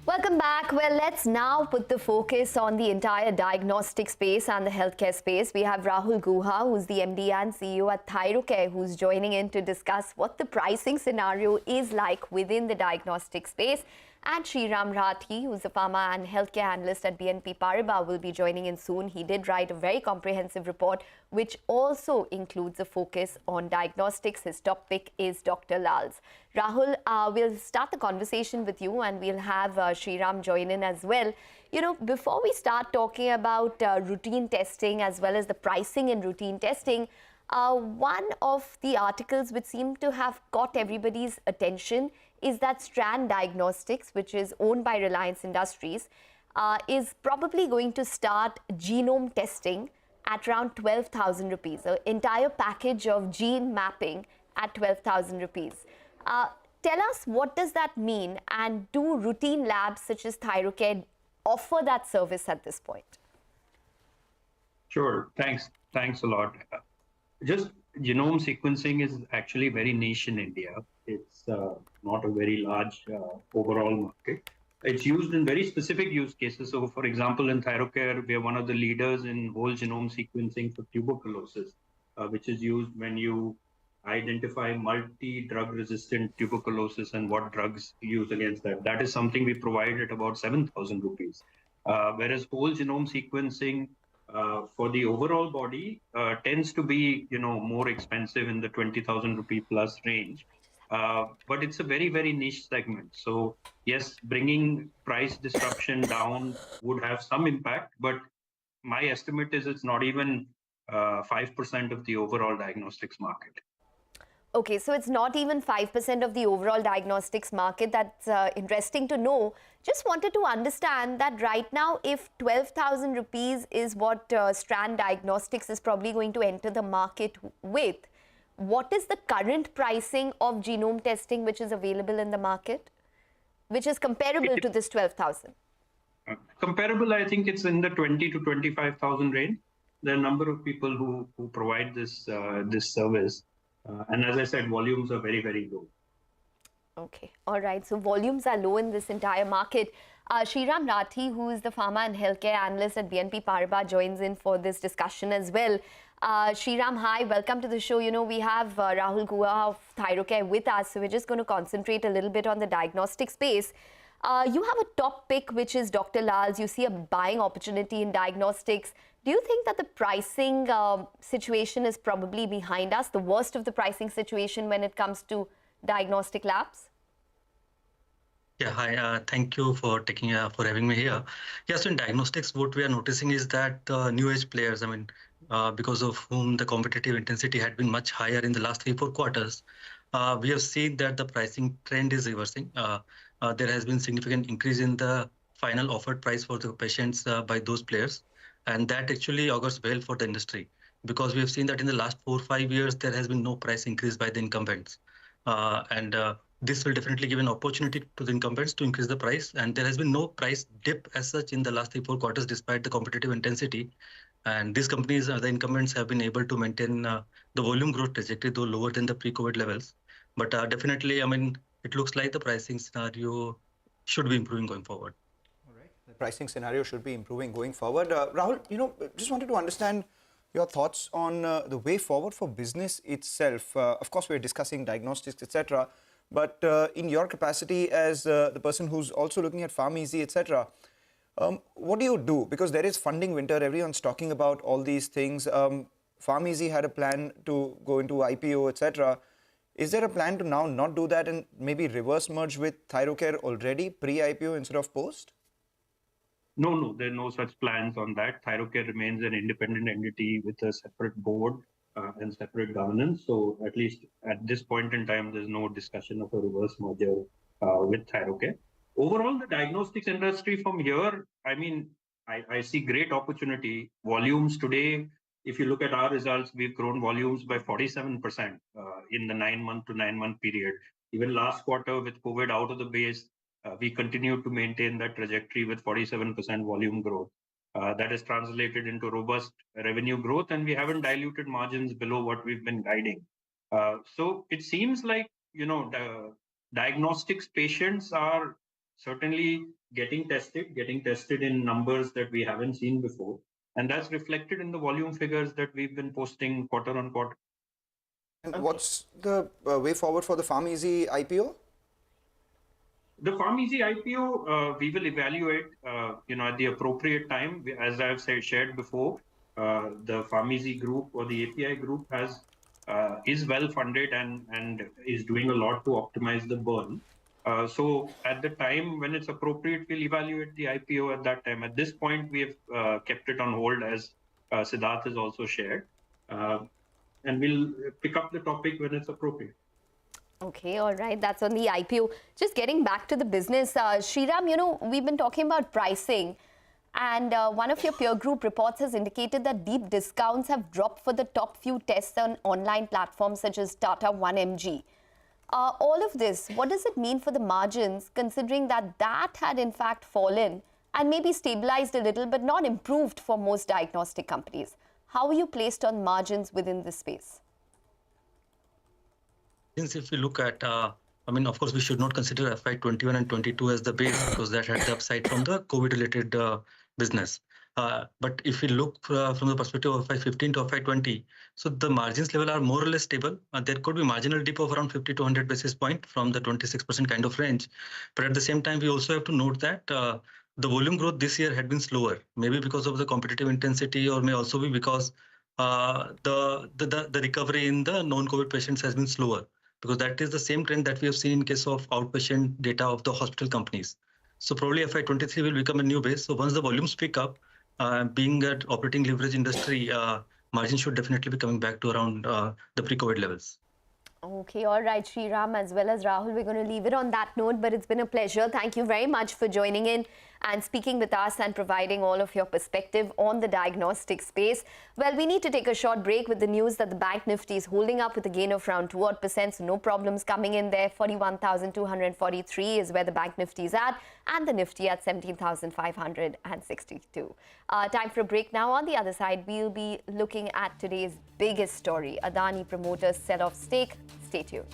Welcome back. Well, let's now put the focus on the entire diagnostic space and the healthcare space. We have Rahul Guha, who's the MD and CEO at Thyrocare, who's joining in to discuss what the pricing scenario is like within the diagnostic space. And Sriraam Rathi, who's a Pharma and Healthcare Analyst at BNP Paribas, will be joining in soon. He did write a very comprehensive report, which also includes a focus on diagnostics. His topic is Dr. Lal's. Rahul, we'll start the conversation with you, and we'll have Sriraam join in as well. You know, before we start talking about routine testing as well as the pricing in routine testing, one of the articles which seemed to have caught everybody's attention is that Strand Diagnostics, which is owned by Reliance Industries, is probably going to start genome testing at around 12,000 rupees, an entire package of gene mapping at 12,000 rupees. Tell us, what does that mean, and do routine labs such as Thyrocare offer that service at this point? Sure, thanks a lot. Just genome sequencing is actually very niche in India. It's not a very large overall market. It's used in very specific use cases. So, for example, in Thyrocare, we are one of the leaders in whole genome sequencing for tuberculosis, which is used when you identify multi-drug resistant tuberculosis and what drugs use against that. That is something we provide at about 7,000 rupees. Whereas whole genome sequencing for the overall body tends to be, more expensive in the 20,000 rupee plus range. But it's a very, very niche segment. So yes, bringing price disruption down would have some impact, but my estimate is it's not even 5% of the overall diagnostics market. Okay, so it's not even 5% of the overall diagnostics market. That's interesting to know. Just wanted to understand that right now, if 12,000 rupees is what Strand Diagnostics is probably going to enter the market with, what is the current pricing of genome testing which is available in the market, which is comparable to this 12,000? Comparable, I think it's in the 20 to 25,000 range. There are a number of people who provide this service. And as I said, volumes are very, very low. Okay. All right. So volumes are low in this entire market. Sriraam Rathi, who is the Pharma and Healthcare Analyst at BNP Paribas, joins in for this discussion as well. Sriraam, hi. Welcome to the show. You know, we have Rahul Guha of Thyrocare with us. So we're just going to concentrate a little bit on the diagnostic space. You have a top pick, which is Dr. Lal's. You see a buying opportunity in diagnostics. Do you think that the pricing situation is probably behind us, the worst of the pricing situation when it comes to diagnostic labs? Yeah, hi. Thank you for having me here. Yes, in diagnostics, what we are noticing is that new age players, because of whom the competitive intensity had been much higher in the last 3-4 quarters, we have seen that the pricing trend is reversing. There has been significant increase in the final offered price for the patients by those players. And that actually augurs well for the industry, because we have seen that in the last 4 or 5 years, there has been no price increase by the incumbents. This will definitely give an opportunity to the incumbents to increase the price. And there has been no price dip as such in the last 3-4 quarters, despite the competitive intensity. And these companies, the incumbents, have been able to maintain the volume growth trajectory, though lower than the pre-COVID levels. But definitely, it looks like the pricing scenario should be improving going forward. The pricing scenario should be improving going forward. Rahul, just wanted to understand your thoughts on the way forward for business itself. Of course, we're discussing diagnostics, etc. But in your capacity as the person who's also looking at PharmEasy, etc., what do you do? Because there is funding winter. Everyone's talking about all these things. PharmEasy had a plan to go into IPO, etc. Is there a plan to now not do that and maybe reverse merge with Thyrocare already, pre-IPO instead of post? No, there are no such plans on that. Thyrocare remains an independent entity with a separate board and separate governance. So at least at this point in time, there's no discussion of a reverse merger with Thyrocare. Overall, the diagnostics industry from here, I see great opportunity. Volumes today, if you look at our results, we've grown volumes by 47% in the 9-month to 9-month period. Even last quarter with COVID out of the base, we continue to maintain that trajectory with 47% volume growth. That is translated into robust revenue growth, and we haven't diluted margins below what we've been guiding. So it seems like, the diagnostics patients are certainly getting tested in numbers that we haven't seen before. And that's reflected in the volume figures that we've been posting quarter on quarter. And what's the way forward for the PharmEasy IPO? The PharmEasy IPO, we will evaluate, at the appropriate time. As I've shared before, the PharmEasy group or the API group is well funded and is doing a lot to optimize the burn. So at the time when it's appropriate, we'll evaluate the IPO at that time. At this point, we have kept it on hold, as Siddharth has also shared. And we'll pick up the topic when it's appropriate. Okay, all right. That's on the IPO. Just getting back to the business, Sriraam, we've been talking about pricing, and one of your peer group reports has indicated that deep discounts have dropped for the top few tests on online platforms such as Tata 1mg. All of this, what does it mean for the margins, considering that had in fact fallen and maybe stabilized a little, but not improved for most diagnostic companies? How are you placed on margins within this space? Since if we look at, of course, we should not consider FY21 and 22 as the base because that had the upside from the COVID-related business. But if we look from the perspective of FY15 to FY20, so the margins level are more or less stable. There could be marginal dip of around 50 to 100 basis point from the 26% kind of range. But at the same time, we also have to note that the volume growth this year had been slower, maybe because of the competitive intensity, or may also be because the recovery in the non-COVID patients has been slower, because that is the same trend that we have seen in case of outpatient data of the hospital companies. So probably FY23 will become a new base. So once the volumes pick up, being an operating leverage industry, margin should definitely be coming back to around the pre-COVID levels. Okay, all right, Sriraam, as well as Rahul, we're going to leave it on that note, but it's been a pleasure. Thank you very much for joining in and speaking with us and providing all of your perspective on the diagnostic space. Well, we need to take a short break with the news that the Bank Nifty is holding up with a gain of around 2%, so no problems coming in there. 41,243 is where the Bank Nifty is at, and the Nifty at 17,562. Time for a break now. On the other side, we'll be looking at today's biggest story, Adani promoters sell off stake. Stay tuned.